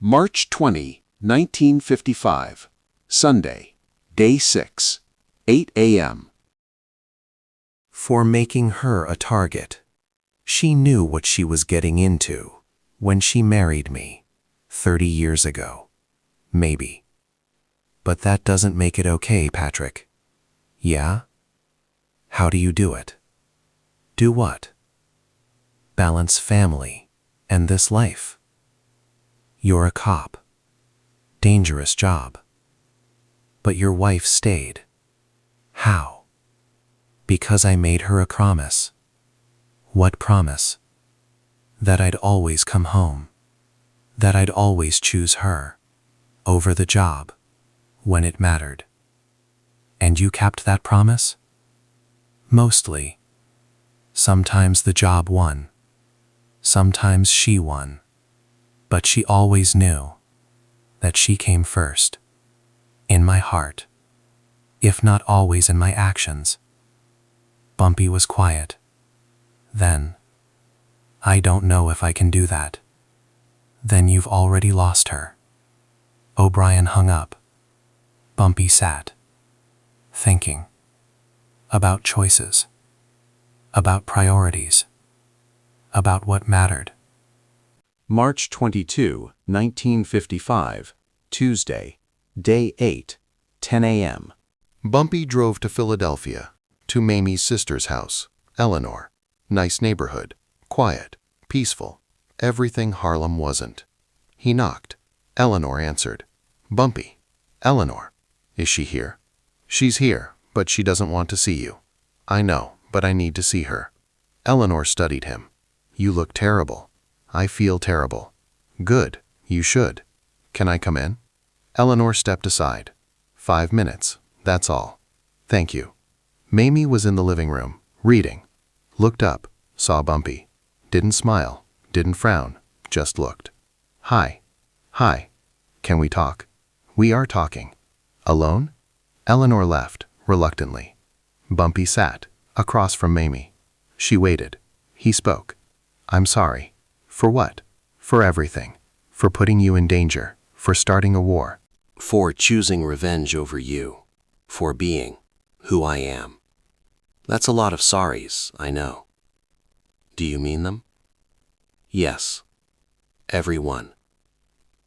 March 20, 1955, Sunday, Day 6, 8 a.m. For making her a target. She knew what she was getting into when she married me 30 years ago. Maybe. But that doesn't make it okay, Patrick. Yeah? How do you do it? Do what? Balance family and this life. You're a cop. Dangerous job. But your wife stayed. How? Because I made her a promise. What promise? That I'd always come home. That I'd always choose her over the job when it mattered. And you kept that promise? Mostly. Sometimes the job won. Sometimes she won. But she always knew that she came first. In my heart. If not always in my actions. Bumpy was quiet. Then, I don't know if I can do that. Then you've already lost her. O'Brien hung up. Bumpy sat. Thinking. About choices. About priorities. About what mattered. March 22, 1955, Tuesday, Day 8, 10 a.m. Bumpy drove to Philadelphia, to Mamie's sister's house, Eleanor. Nice neighborhood, quiet, peaceful, everything Harlem wasn't. He knocked. Eleanor answered. Bumpy. Eleanor. Is she here? She's here, but she doesn't want to see you. I know, but I need to see her. Eleanor studied him. You look terrible. I feel terrible. Good, you should. Can I come in? Eleanor stepped aside. 5 minutes, that's all. Thank you. Mamie was in the living room, reading. Looked up, saw Bumpy. Didn't smile, didn't frown, just looked. Hi. Hi. Can we talk? We are talking. Alone? Eleanor left, reluctantly. Bumpy sat, across from Mamie. She waited. He spoke. I'm sorry. For what? For everything. For putting you in danger. For starting a war. For choosing revenge over you. For being who I am. That's a lot of sorries, I know. Do you mean them? Yes. Every one.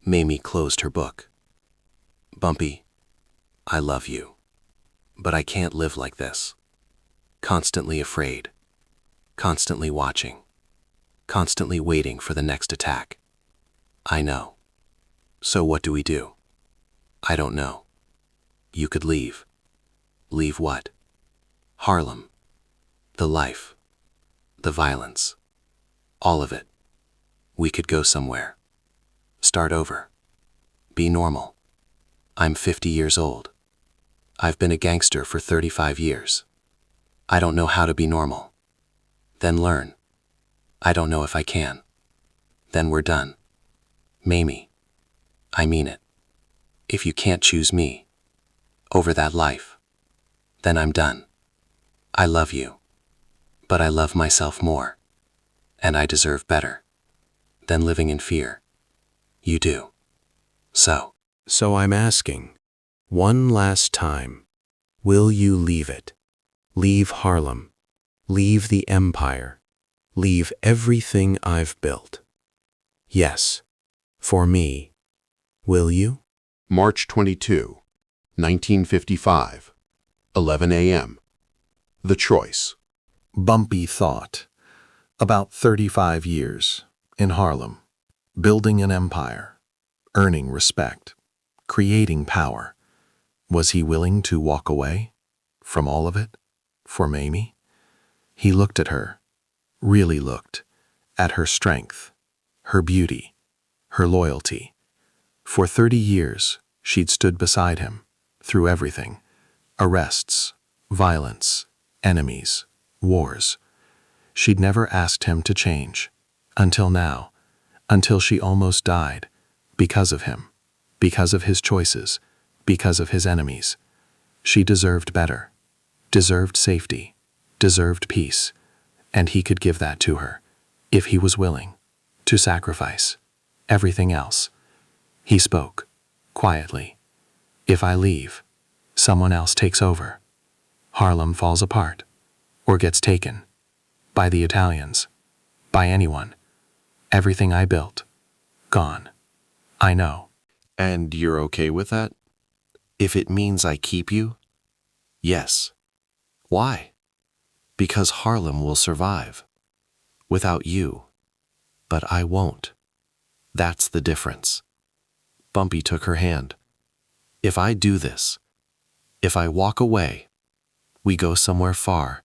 Mamie closed her book. Bumpy, I love you. But I can't live like this. Constantly afraid. Constantly watching. Constantly waiting for the next attack. I know. So what do we do? I don't know. You could leave. Leave what? Harlem. The life. The violence. All of it. We could go somewhere. Start over. Be normal. I'm 50 years old. I've been a gangster for 35 years. I don't know how to be normal. Then learn. I don't know if I can. Then we're done. Mamie. I mean it. If you can't choose me over that life, then I'm done. I love you. But I love myself more. And I deserve better than living in fear. You do. So I'm asking, one last time, will you leave it? Leave Harlem. Leave the empire. Leave everything I've built. Yes. For me. Will you? March 22, 1955, 11 a.m. The choice. Bumpy thought. About 35 years, in Harlem, building an empire, earning respect, creating power. Was he willing to walk away from all of it for Mamie? He looked at her, really looked, at her strength, her beauty, her loyalty. For 30 years, she'd stood beside him, through everything. Arrests, violence, enemies, wars. She'd never asked him to change. Until now. Until she almost died. Because of him. Because of his choices. Because of his enemies. She deserved better. Deserved safety. Deserved peace. And he could give that to her. If he was willing. To sacrifice. Everything else. He spoke, quietly. If I leave, someone else takes over. Harlem falls apart, or gets taken. By the Italians. By anyone. Everything I built. Gone. I know. And you're okay with that? If it means I keep you? Yes. Why? Because Harlem will survive. Without you. But I won't. That's the difference. Bumpy took her hand. If I do this, if I walk away, we go somewhere far,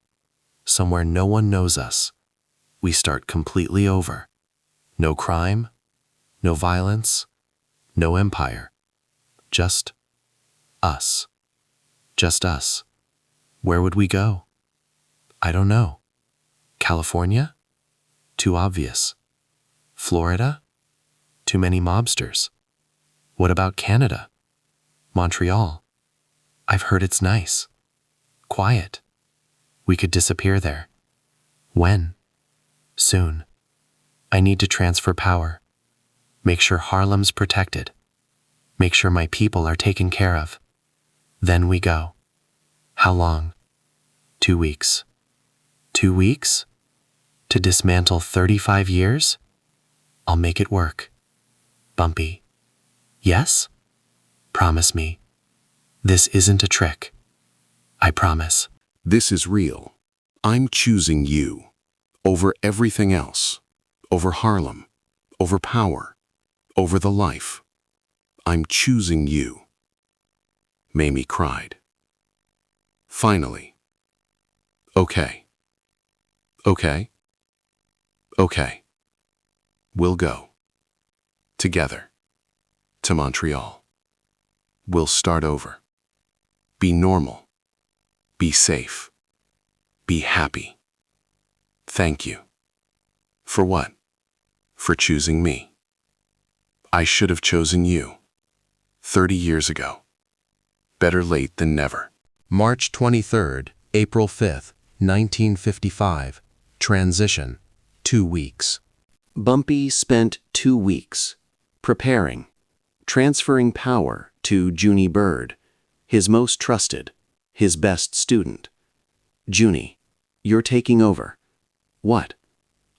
somewhere no one knows us. We start completely over. No crime, no violence, no empire. Just us. Just us. Where would we go? I don't know. California? Too obvious. Florida? Too many mobsters. What about Canada? Montreal? I've heard it's nice. Quiet. We could disappear there. When? Soon. I need to transfer power. Make sure Harlem's protected. Make sure my people are taken care of. Then we go. How long? 2 weeks. 2 weeks? To dismantle 35 years? I'll make it work. Bumpy. Yes? Promise me. This isn't a trick. I promise. This is real. I'm choosing you. Over everything else. Over Harlem. Over power. Over the life. I'm choosing you. Mamie cried. Finally. Okay. Okay. Okay. We'll go. Together. To Montreal. We'll start over. Be normal. Be safe. Be happy. Thank you. For what? For choosing me. I should have chosen you. 30 years ago. Better late than never. March 23rd, April 5th, 1955. Transition. 2 weeks. Bumpy spent 2 weeks preparing, transferring power to Junie Bird, his most trusted, his best student. Junie, you're taking over. What?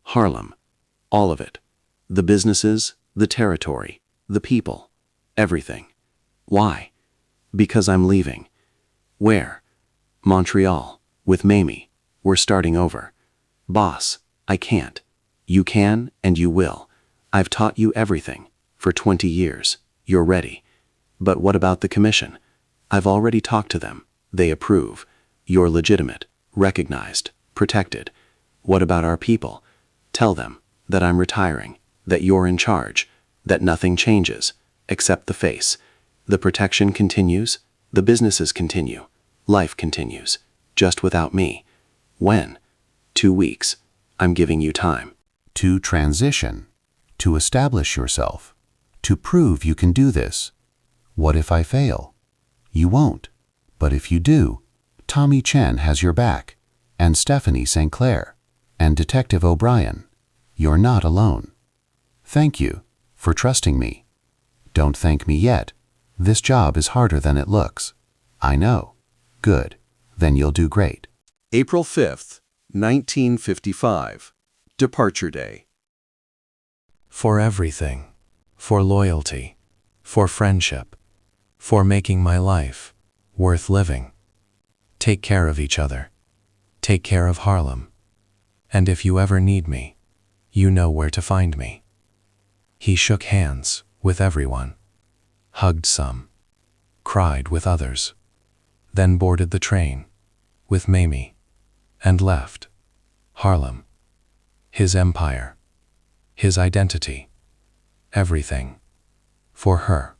Harlem. All of it. The businesses, the territory, the people, everything. Why? Because I'm leaving. Where? Montreal, with Mamie. We're starting over. Boss, I can't. You can and you will. I've taught you everything. For 20 years. You're ready. But what about the commission? I've already talked to them. They approve. You're legitimate, recognized, protected. What about our people? Tell them that I'm retiring, that you're in charge, that nothing changes, except the face. The protection continues, the businesses continue, life continues, just without me. When? 2 weeks. I'm giving you time. To transition, to establish yourself, to prove you can do this. What if I fail? You won't. But if you do, Tommy Chen has your back, and Stephanie St. Clair, and Detective O'Brien. You're not alone. Thank you for trusting me. Don't thank me yet. This job is harder than it looks. I know. Good. Then you'll do great. April 5th, 1955. Departure Day. For everything. For loyalty. For friendship. For making my life worth living. Take care of each other. Take care of Harlem. And if you ever need me, you know where to find me. He shook hands with everyone, hugged some, cried with others, then boarded the train with Mamie and left. Harlem. His empire. His identity. Everything. For her.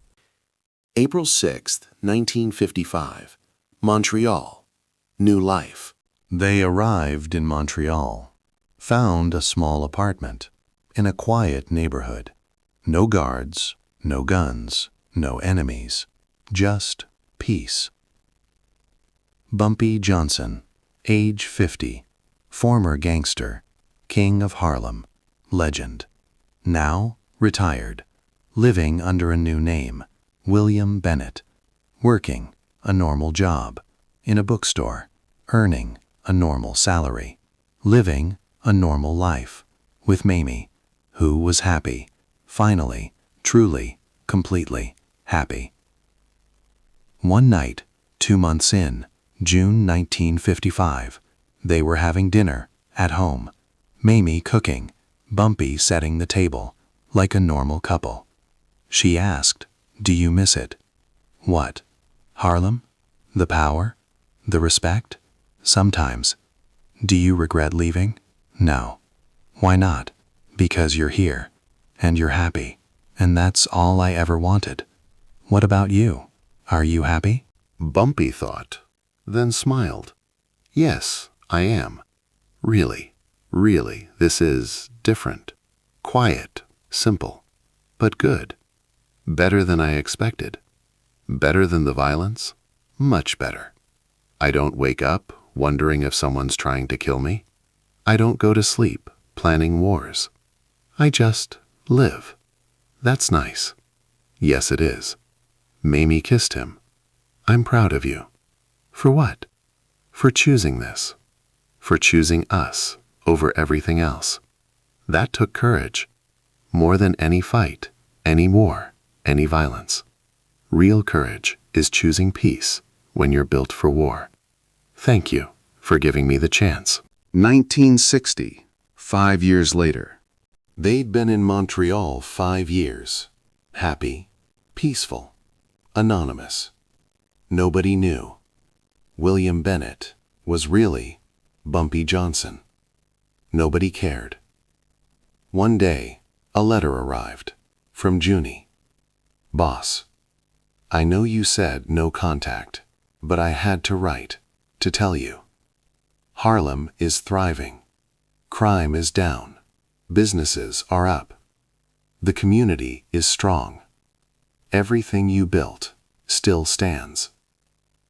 April 6th, 1955. Montreal. New life. They arrived in Montreal, found a small apartment in a quiet neighborhood. No guards, no guns, no enemies, just peace. Bumpy Johnson, age 50, former gangster, king of Harlem, legend. Now retired, living under a new name, William Bennett, working a normal job, in a bookstore, earning a normal salary, living a normal life, with Mamie, who was happy, finally, truly, completely happy. One night, 2 months in, June 1955, they were having dinner at home, Mamie cooking, Bumpy setting the table, like a normal couple. She asked, "Do you miss it?" "What? Harlem? The power? The respect?" "Sometimes." "Do you regret leaving?" "No." "Why not?" "Because you're here, and you're happy, and that's all I ever wanted." "What about you? Are you happy?" Bumpy thought, then smiled. Yes, I am. Really, this is different. Quiet, simple, but good. Better than I expected. Better than the violence? Much better. I don't wake up wondering if someone's trying to kill me. I don't go to sleep planning wars. I just live. That's nice. Yes, it is. Mamie kissed him. I'm proud of you. For what? For choosing this. For choosing us over everything else. That took courage. More than any fight, any war, any violence. Real courage is choosing peace when you're built for war. Thank you for giving me the chance. 1960, 5 years later. They'd been in Montreal 5 years. Happy, peaceful, anonymous. Nobody knew. William Bennett was really Bumpy Johnson. Nobody cared. One day, a letter arrived from Junie. Boss, I know you said no contact, but I had to write to tell you. Harlem is thriving. Crime is down. Businesses are up. The community is strong. Everything you built still stands.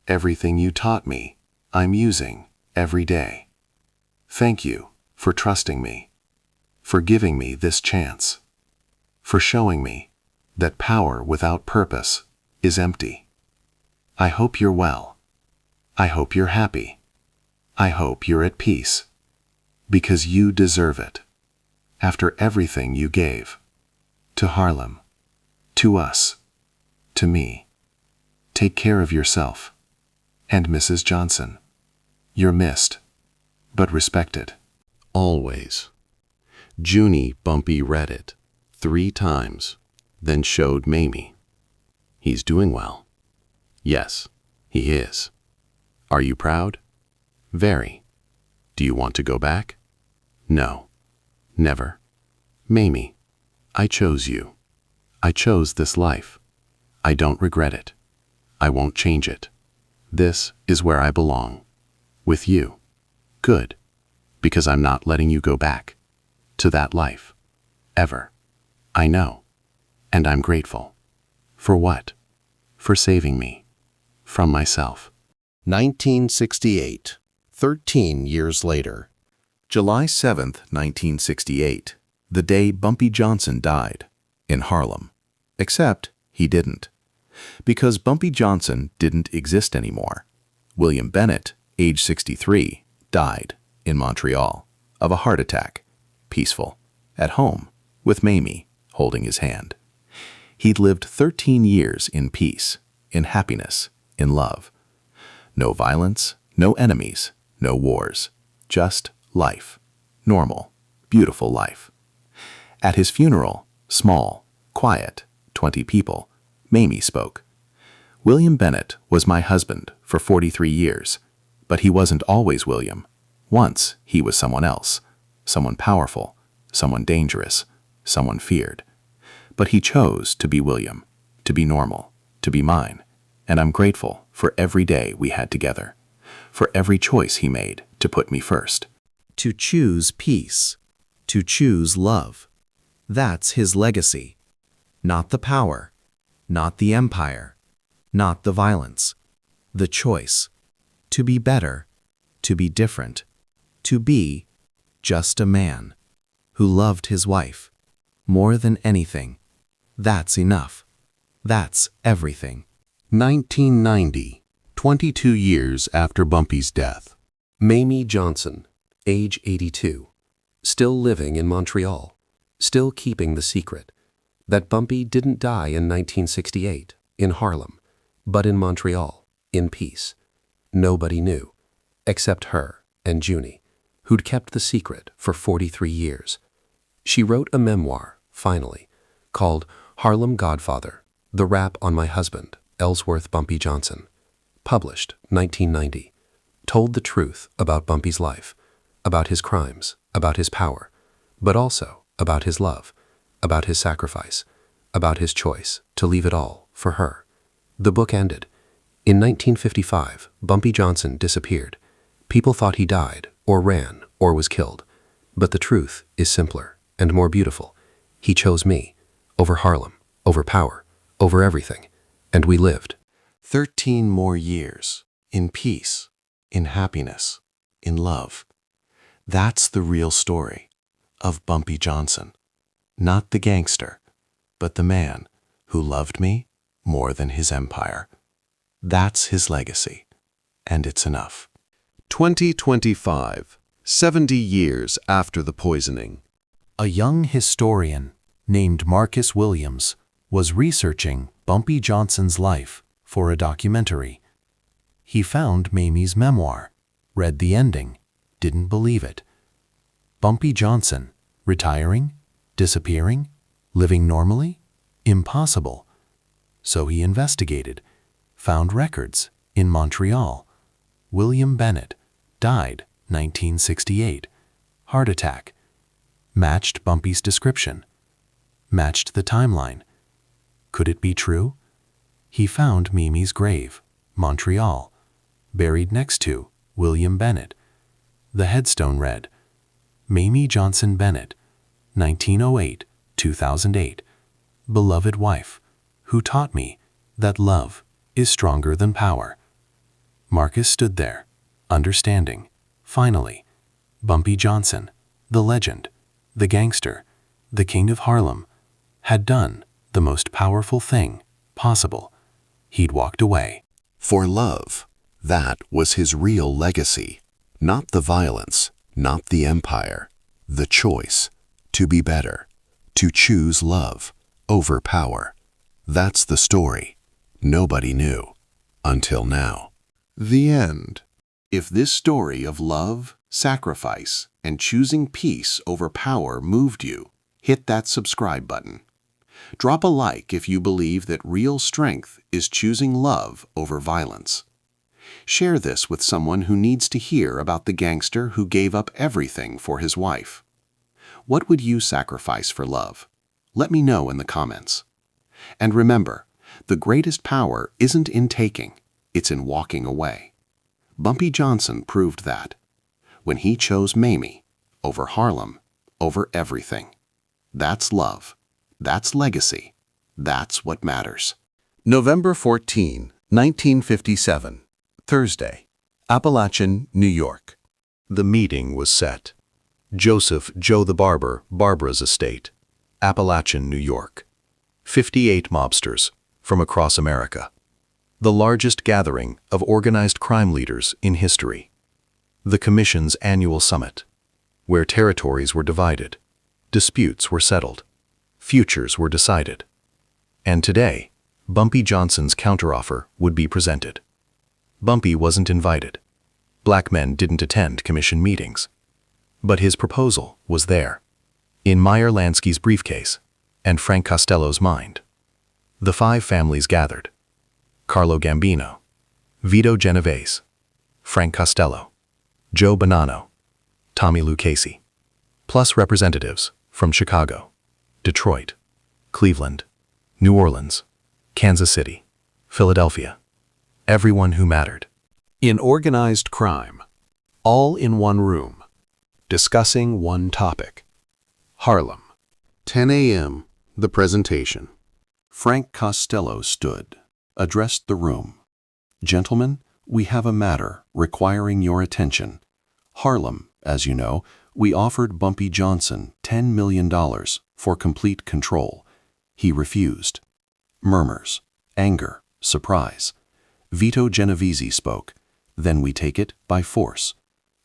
Everything you taught me, I'm using every day. Thank you for trusting me, for giving me this chance, for showing me that power without purpose is empty. I hope you're well. I hope you're happy. I hope you're at peace, because you deserve it. After everything you gave, to Harlem, to us, to me. Take care of yourself. And Mrs. Johnson, you're missed, but respected. Always. Junie Bumpy read it 3 times, then showed Mamie. He's doing well. Yes, he is. Are you proud? Very. Do you want to go back? No. Never. Mamie, I chose you. I chose this life. I don't regret it. I won't change it. This is where I belong. With you. Good. Because I'm not letting you go back to that life. Ever. I know. And I'm grateful. For what? For saving me. From myself. 1968, 13 years later. July 7th, 1968, the day Bumpy Johnson died, in Harlem. Except he didn't. Because Bumpy Johnson didn't exist anymore. William Bennett, age 63, died in Montreal of a heart attack, peaceful, at home, with Mamie holding his hand. He'd lived 13 years in peace, in happiness, in love. No violence, no enemies, no wars, just life. Normal, beautiful life. At his funeral, small, quiet, 20 people, Mamie spoke. William Bennett was my husband for 43 years, but he wasn't always William. Once he was someone else, someone powerful, someone dangerous, someone feared. But he chose to be William, to be normal, to be mine, and I'm grateful for every day we had together, for every choice he made to put me first. To choose peace, to choose love. That's his legacy. Not the power, not the empire, not the violence. The choice. To be better, to be different, to be just a man who loved his wife more than anything. That's enough. That's everything. 1990, 22 years after Bumpy's death. Mamie Johnson, age 82, still living in Montreal, still keeping the secret that Bumpy didn't die in 1968 in Harlem, but in Montreal, in peace. Nobody knew, except her and Junie, who'd kept the secret for 43 years. She wrote a memoir, finally, called Harlem Godfather, The Rap on My Husband, Ellsworth Bumpy Johnson, published 1990, told the truth about Bumpy's life, about his crimes, about his power, but also about his love, about his sacrifice, about his choice to leave it all for her. The book ended. In 1955, Bumpy Johnson disappeared. People thought he died, or ran, or was killed. But the truth is simpler and more beautiful. He chose me, over Harlem, over power, over everything, and we lived. 13 more years, in peace, in happiness, in love. That's the real story of Bumpy Johnson. Not the gangster, but the man who loved me more than his empire. That's his legacy, and it's enough. 2025, 70 years after the poisoning. A young historian named Marcus Williams was researching Bumpy Johnson's life for a documentary. He found Mamie's memoir, read the ending, didn't believe it. Bumpy Johnson, retiring, disappearing, living normally? Impossible. So he investigated, found records in Montreal. William Bennett died 1968. Heart attack. Matched Bumpy's description. Matched the timeline. Could it be true? He found Mimi's grave, Montreal, buried next to William Bennett. The headstone read, Mamie Johnson Bennett, 1908-2008, beloved wife, who taught me that love is stronger than power. Marcus stood there, understanding, finally, Bumpy Johnson, the legend, the gangster, the king of Harlem, had done the most powerful thing possible. He'd walked away. For love, that was his real legacy. Not the violence, not the empire, the choice to be better, to choose love over power. That's the story nobody knew until now. The end. If this story of love, sacrifice, and choosing peace over power moved you, hit that subscribe button. Drop a like if you believe that real strength is choosing love over violence. Share this with someone who needs to hear about the gangster who gave up everything for his wife. What would you sacrifice for love? Let me know in the comments. And remember, the greatest power isn't in taking, it's in walking away. Bumpy Johnson proved that when he chose Mamie over Harlem, over everything. That's love. That's legacy. That's what matters. November 14, 1957, Thursday, Apalachin, New York. The meeting was set. Joseph Joe the Barber, Barbara's estate, Appalachin, New York. 58 mobsters from across America. The largest gathering of organized crime leaders in history. The Commission's annual summit, where territories were divided, disputes were settled, futures were decided. And today, Bumpy Johnson's counteroffer would be presented. Bumpy wasn't invited. Black men didn't attend Commission meetings. But his proposal was there, in Meyer Lansky's briefcase and Frank Costello's mind. The 5 families gathered: Carlo Gambino, Vito Genovese, Frank Costello, Joe Bonanno, Tommy Lou Casey, plus representatives from Chicago, Detroit, Cleveland, New Orleans, Kansas City, Philadelphia, everyone who mattered. In organized crime, all in one room, discussing one topic: Harlem. 10 a.m., the presentation. Frank Costello stood, addressed the room. Gentlemen, we have a matter requiring your attention. Harlem, as you know, we offered Bumpy Johnson $10 million for complete control. He refused. Murmurs, anger, surprise. Vito Genovese spoke. Then we take it by force.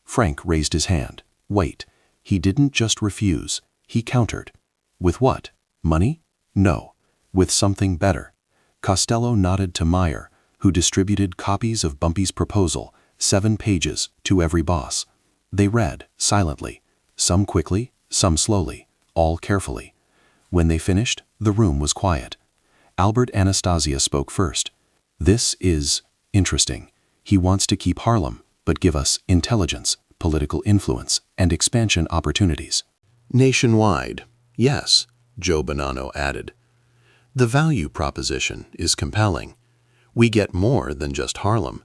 Frank raised his hand. Wait, he didn't just refuse, he countered. With what? Money? No, with something better. Costello nodded to Meyer, who distributed copies of Bumpy's proposal, 7 pages, to every boss. They read, silently, some quickly, some slowly, all carefully. When they finished, the room was quiet. Albert Anastasia spoke first. This is interesting. He wants to keep Harlem, but give us intelligence, political influence, and expansion opportunities. Nationwide, yes, Joe Bonanno added. The value proposition is compelling. We get more than just Harlem.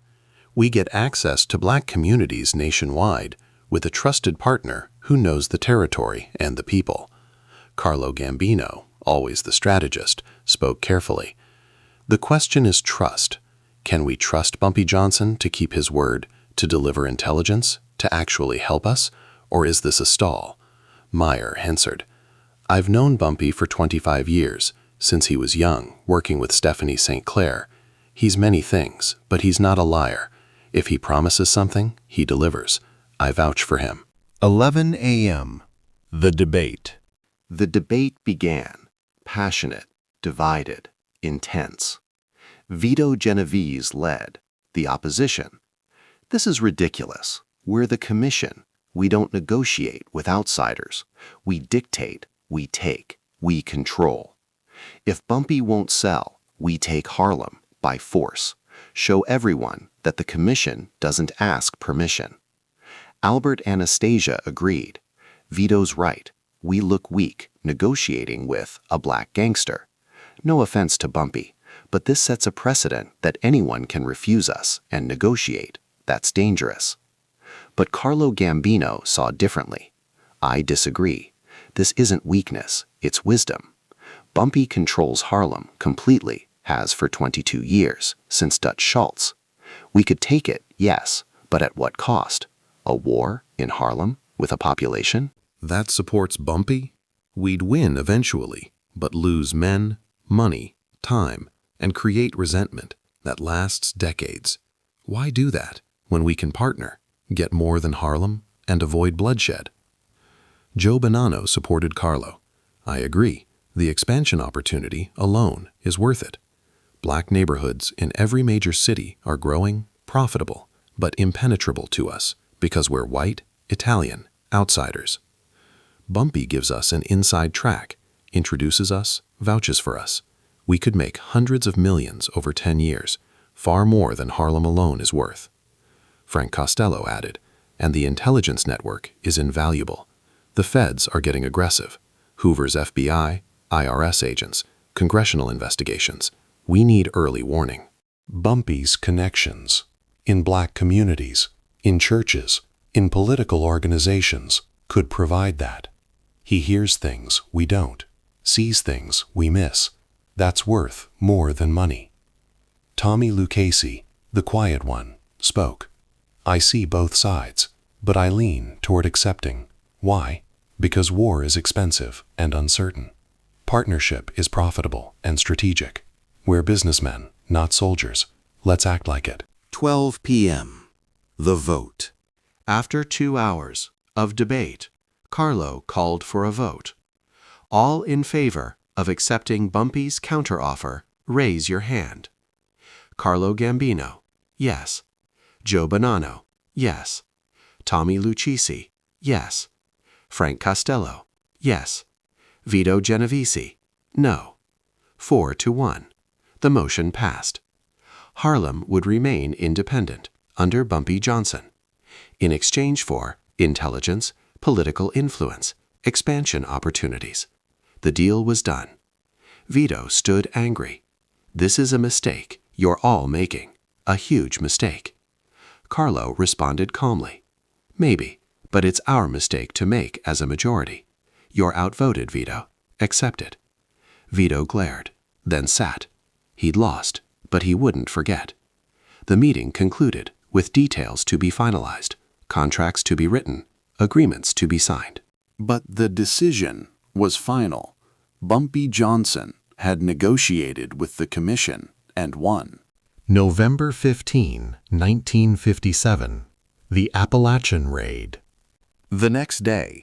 We get access to black communities nationwide with a trusted partner who knows the territory and the people. Carlo Gambino, always the strategist, spoke carefully. The question is trust. Can we trust Bumpy Johnson to keep his word, to deliver intelligence, to actually help us, or is this a stall? Meyer answered, I've known Bumpy for 25 years, since he was young, working with Stephanie St. Clair. He's many things, but he's not a liar. If he promises something, he delivers. I vouch for him. 11 a.m. The debate. The debate began, passionate, divided, intense. Vito Genovese led, the opposition. This is ridiculous. We're the commission. We don't negotiate with outsiders. We dictate, we take, we control. If Bumpy won't sell, we take Harlem by force. Show everyone that the commission doesn't ask permission. Albert Anastasia agreed. Vito's right. We look weak negotiating with a black gangster. No offense to Bumpy, but this sets a precedent that anyone can refuse us and negotiate. That's dangerous. But Carlo Gambino saw differently. I disagree. This isn't weakness, it's wisdom. Bumpy controls Harlem completely, has for 22 years, since Dutch Schultz. We could take it, yes, but at what cost? A war in Harlem with a population? That supports Bumpy? We'd win eventually, but lose men, money, time, and create resentment that lasts decades. Why do that when we can partner, get more than Harlem, and avoid bloodshed? Joe Bonanno supported Carlo. I agree. The expansion opportunity alone is worth it. Black neighborhoods in every major city are growing, profitable, but impenetrable to us because we're white, Italian, outsiders. Bumpy gives us an inside track, introduces us, vouches for us. We could make hundreds of millions over 10 years, far more than Harlem alone is worth. Frank Costello added, and the intelligence network is invaluable. The feds are getting aggressive. Hoover's FBI, IRS agents, congressional investigations. We need early warning. Bumpy's connections. In black communities, in churches, in political organizations, could provide that. He hears things we don't, sees things we miss. That's worth more than money. Tommy Lucchese, the quiet one, spoke. I see both sides, but I lean toward accepting. Why? Because war is expensive and uncertain. Partnership is profitable and strategic. We're businessmen, not soldiers. Let's act like it. 12 p.m. The vote. After 2 hours of debate, Carlo called for a vote. All in favor of accepting Bumpy's counteroffer, raise your hand. Carlo Gambino, yes. Joe Bonanno, yes. Tommy Lucchese, yes. Frank Costello, yes. Vito Genovese, no. 4-1. The motion passed. Harlem would remain independent under Bumpy Johnson in exchange for intelligence, political influence, expansion opportunities. The deal was done. Vito stood angry. This is a mistake you're all making, a huge mistake. Carlo responded calmly. Maybe, but it's our mistake to make as a majority. You're outvoted, Vito. Accept it. Vito glared, then sat. He'd lost, but he wouldn't forget. The meeting concluded with details to be finalized, contracts to be written, agreements to be signed. But the decision was final. Bumpy Johnson had negotiated with the Commission and won. November 15, 1957. The Appalachin Raid. The next day,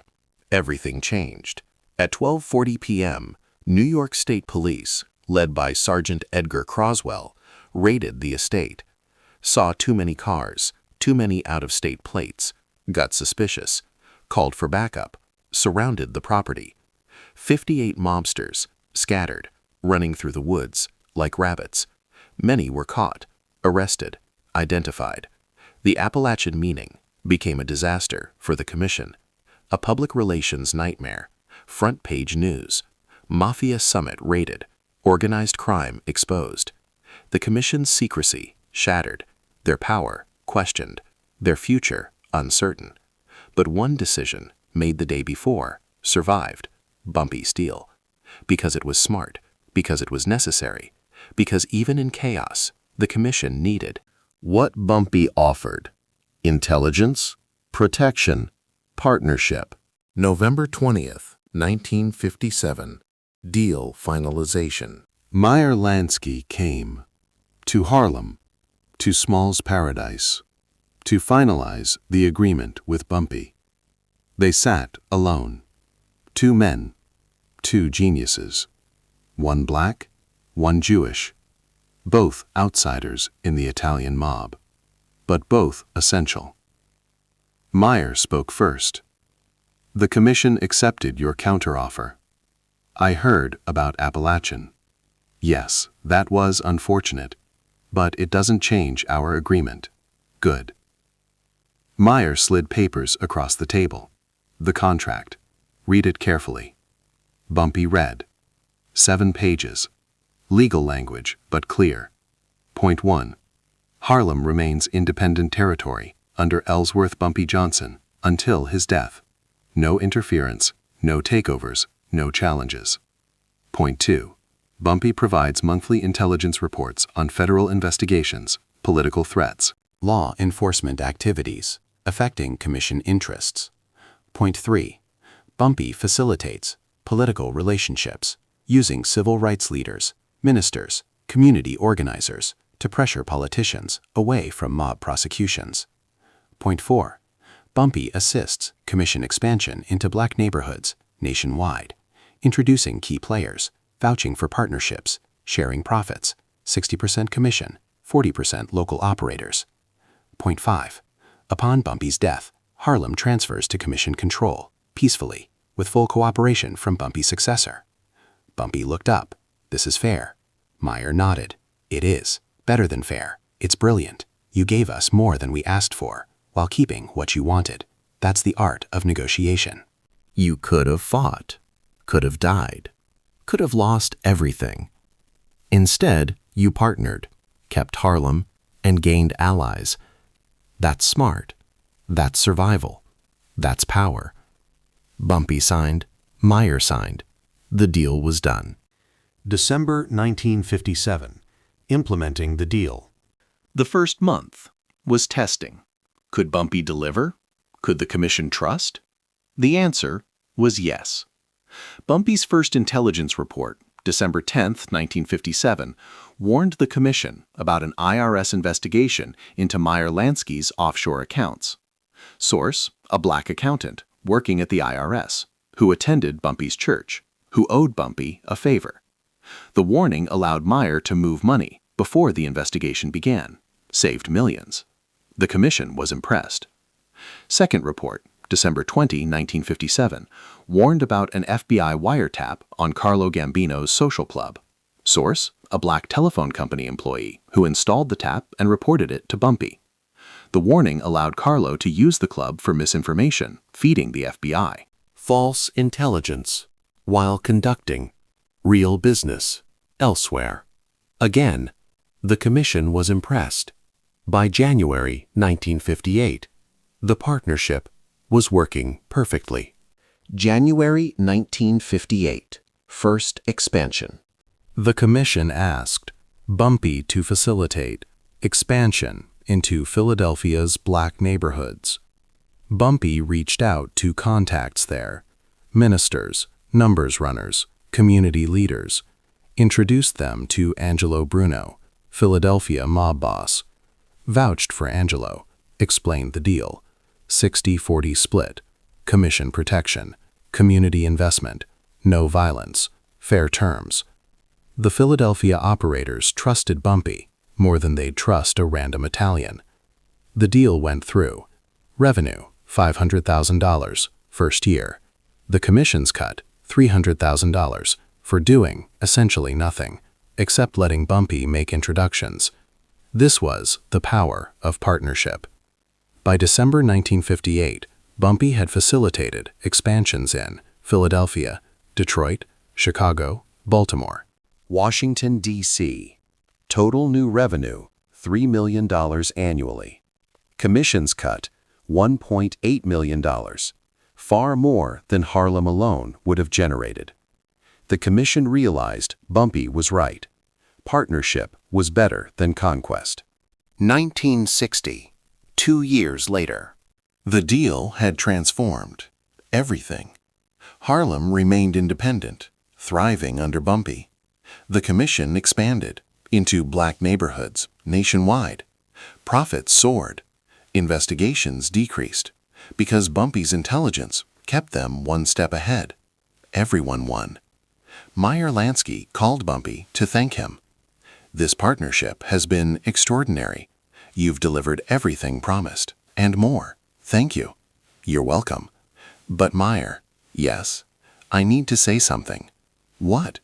everything changed. At 12:40 p.m., New York State Police, led by Sergeant Edgar Croswell, raided the estate. Saw too many cars, too many out-of-state plates, got suspicious, called for backup, surrounded the property. 58 mobsters, scattered, running through the woods, like rabbits. Many were caught, arrested, identified. The Apalachin Meeting became a disaster for the Commission, a public relations nightmare, front-page news. Mafia summit raided, organized crime exposed. The Commission's secrecy shattered, their power questioned, their future uncertain. But one decision, made the day before, survived: Bumpy Steel. Because it was smart, because it was necessary, because even in chaos, the Commission needed what Bumpy offered: intelligence, protection, partnership. November 20th, 1957. Deal finalization. Meyer Lansky came to Harlem, to Small's Paradise, to finalize the agreement with Bumpy. They sat alone. Two men, two geniuses. One black, one Jewish. Both outsiders in the Italian mob, but both essential. Meyer spoke first. The Commission accepted your counteroffer. I heard about Appalachin. Yes, that was unfortunate, but it doesn't change our agreement. Good. Meyer slid papers across the table. The contract. Read it carefully. Bumpy read. 7 pages. Legal language, but clear. Point 1. Harlem remains independent territory under Ellsworth Bumpy Johnson until his death. No interference, no takeovers, no challenges. Point 2. Bumpy provides monthly intelligence reports on federal investigations, political threats, law enforcement activities affecting Commission interests. Point 3. Bumpy facilitates political relationships using civil rights leaders, ministers, community organizers to pressure politicians away from mob prosecutions. Point 4. Bumpy assists Commission expansion into black neighborhoods nationwide, introducing key players, vouching for partnerships, sharing profits, 60% commission, 40% local operators. Point 5. Upon Bumpy's death, Harlem transfers to Commission control, peacefully, with full cooperation from Bumpy's successor. Bumpy looked up. This is fair. Meyer nodded. It is. Better than fair. It's brilliant. You gave us more than we asked for, while keeping what you wanted. That's the art of negotiation. You could have fought, could have died, could have lost everything. Instead, you partnered, kept Harlem, and gained allies. That's smart. That's survival. That's power. Bumpy signed, Meyer signed. The deal was done. December 1957. Implementing the deal. The first month was testing. Could Bumpy deliver? Could the Commission trust? The answer was yes. Bumpy's first intelligence report, December 10, 1957, warned the Commission about an IRS investigation into Meyer Lansky's offshore accounts. Source: a black accountant working at the IRS, who attended Bumpy's church, who owed Bumpy a favor. The warning allowed Meyer to move money before the investigation began, saved millions. The Commission was impressed. Second report, December 20, 1957, warned about an FBI wiretap on Carlo Gambino's social club. Source: a black telephone company employee who installed the tap and reported it to Bumpy. The warning allowed Carlo to use the club for misinformation, feeding the FBI. False intelligence while conducting real business elsewhere. Again, the Commission was impressed. By January 1958, the partnership was working perfectly. January 1958. First expansion. The Commission asked Bumpy to facilitate expansion into Philadelphia's black neighborhoods. Bumpy reached out to contacts there, ministers, numbers runners, community leaders, introduced them to Angelo Bruno, Philadelphia mob boss, vouched for Angelo, explained the deal, 60-40 split, commission protection, community investment, no violence, fair terms. The Philadelphia operators trusted Bumpy more than they'd trust a random Italian. The deal went through. Revenue, $500,000, first year. The commissions cut, $300,000, for doing essentially nothing, except letting Bumpy make introductions. This was the power of partnership. By December 1958, Bumpy had facilitated expansions in Philadelphia, Detroit, Chicago, Baltimore. Washington, D.C. Total new revenue, $3 million annually. Commissions cut, $1.8 million, far more than Harlem alone would have generated. The commission realized Bumpy was right. Partnership was better than conquest. 1960, 2 years later. The deal had transformed everything. Harlem remained independent, thriving under Bumpy. The commission expanded into black neighborhoods nationwide. Profits soared. Investigations decreased because Bumpy's intelligence kept them one step ahead. Everyone won. Meyer Lansky called Bumpy to thank him. This partnership has been extraordinary. You've delivered everything promised, and more. Thank you. You're welcome. But Meyer, yes, I need to say something. What?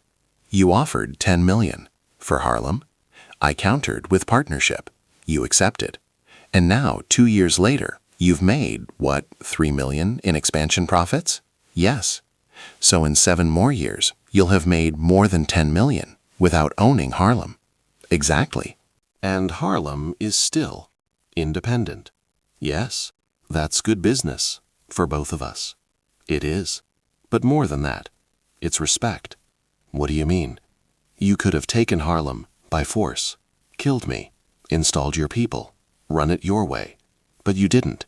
You offered $10 million. For Harlem? I countered with partnership. You accepted. And now, 2 years later, you've made, what, $3 million in expansion profits? Yes. So in 7 more years, you'll have made more than $10 million without owning Harlem. Exactly. And Harlem is still independent. Yes, that's good business for both of us. It is. But more than that, it's respect. What do you mean? You could have taken Harlem by force, killed me, installed your people, run it your way. But you didn't.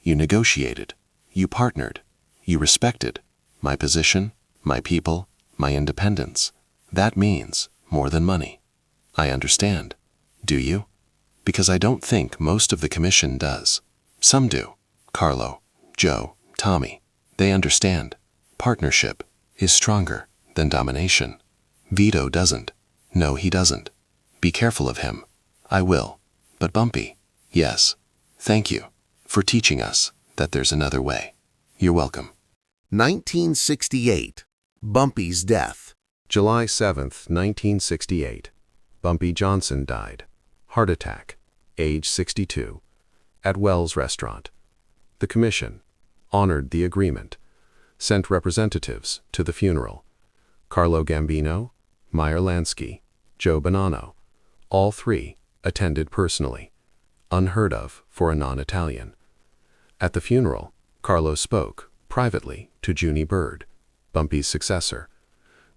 You negotiated. You partnered. You respected my position, my people, my independence. That means more than money. I understand. Do you? Because I don't think most of the commission does. Some do. Carlo, Joe, Tommy. They understand. Partnership is stronger than domination. Vito doesn't. No, he doesn't. Be careful of him. I will. But Bumpy, yes. Thank you for teaching us that there's another way. You're welcome. 1968. Bumpy's death. July 7th, 1968. Bumpy Johnson died. Heart attack. Age 62. At Wells Restaurant. The commission honored the agreement. Sent representatives to the funeral. Carlo Gambino, Meyer Lansky, Joe Bonanno. All 3 attended personally. Unheard of for a non-Italian. At the funeral, Carlo spoke privately to Junie Bird, Bumpy's successor.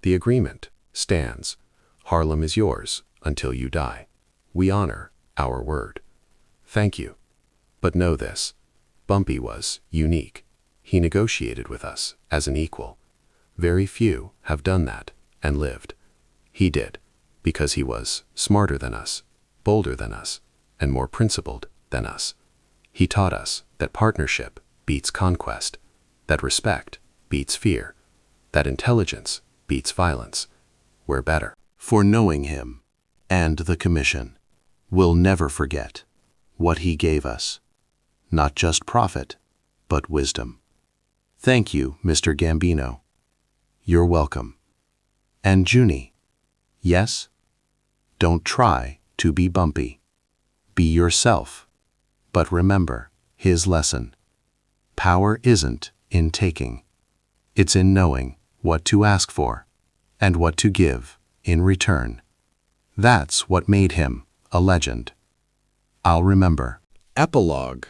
The agreement stands. Harlem is yours until you die. We honor our word. Thank you. But know this, Bumpy was unique. He negotiated with us as an equal. Very few have done that and lived. He did, because he was smarter than us, bolder than us, and more principled than us. He taught us that partnership beats conquest, that respect beats fear, that intelligence beats violence. We're better. For knowing him and the commission, we'll never forget what he gave us. Not just profit, but wisdom. Thank you, Mr. Gambino. You're welcome. And Junie, yes? Don't try to be Bumpy. Be yourself. But remember his lesson. Power isn't in taking. It's in knowing what to ask for and what to give in return. That's what made him a legend. I'll remember. Epilogue,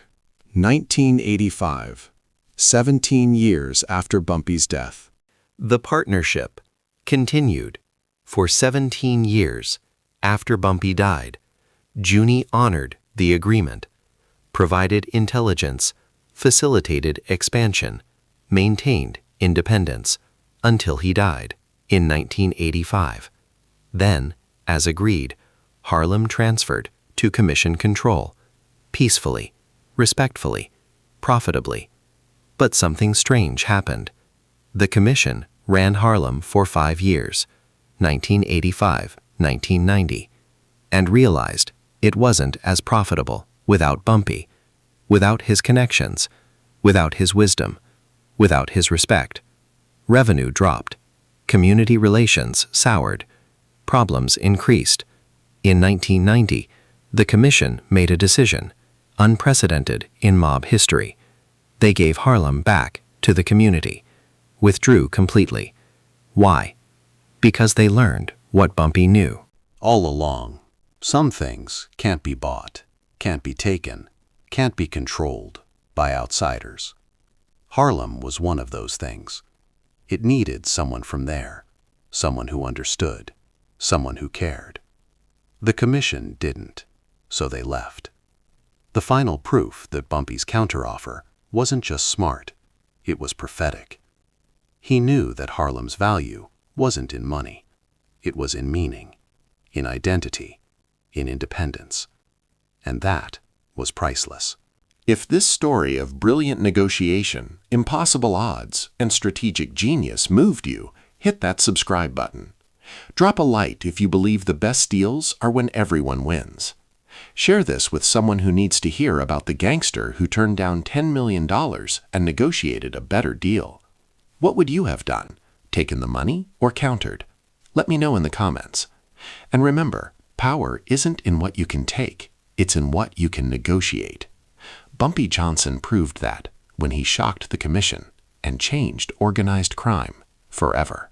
1985, 17 years after Bumpy's death. The partnership continued for 17 years after Bumpy died. Junie honored the agreement, provided intelligence, facilitated expansion, maintained independence until he died in 1985. Then, as agreed, Harlem transferred to commission control, peacefully, respectfully, profitably. But something strange happened. The commission ran Harlem for 5 years, 1985-1990, and realized it wasn't as profitable without Bumpy, without his connections, without his wisdom, without his respect. Revenue dropped, community relations soured, problems increased. In 1990, the commission made a decision, unprecedented in mob history. They gave Harlem back to the community, withdrew completely. Why? Because they learned what Bumpy knew. All along, some things can't be bought, can't be taken, can't be controlled by outsiders. Harlem was one of those things. It needed someone from there, someone who understood, someone who cared. The commission didn't, so they left. The final proof that Bumpy's counteroffer wasn't just smart, it was prophetic. He knew that Harlem's value wasn't in money. It was in meaning, in identity, in independence. And that was priceless. If this story of brilliant negotiation, impossible odds, and strategic genius moved you, hit that subscribe button. Drop a like if you believe the best deals are when everyone wins. Share this with someone who needs to hear about the gangster who turned down $10 million and negotiated a better deal. What would you have done? Taken the money or countered? Let me know in the comments. And remember, power isn't in what you can take, it's in what you can negotiate. Bumpy Johnson proved that when he shocked the commission and changed organized crime forever.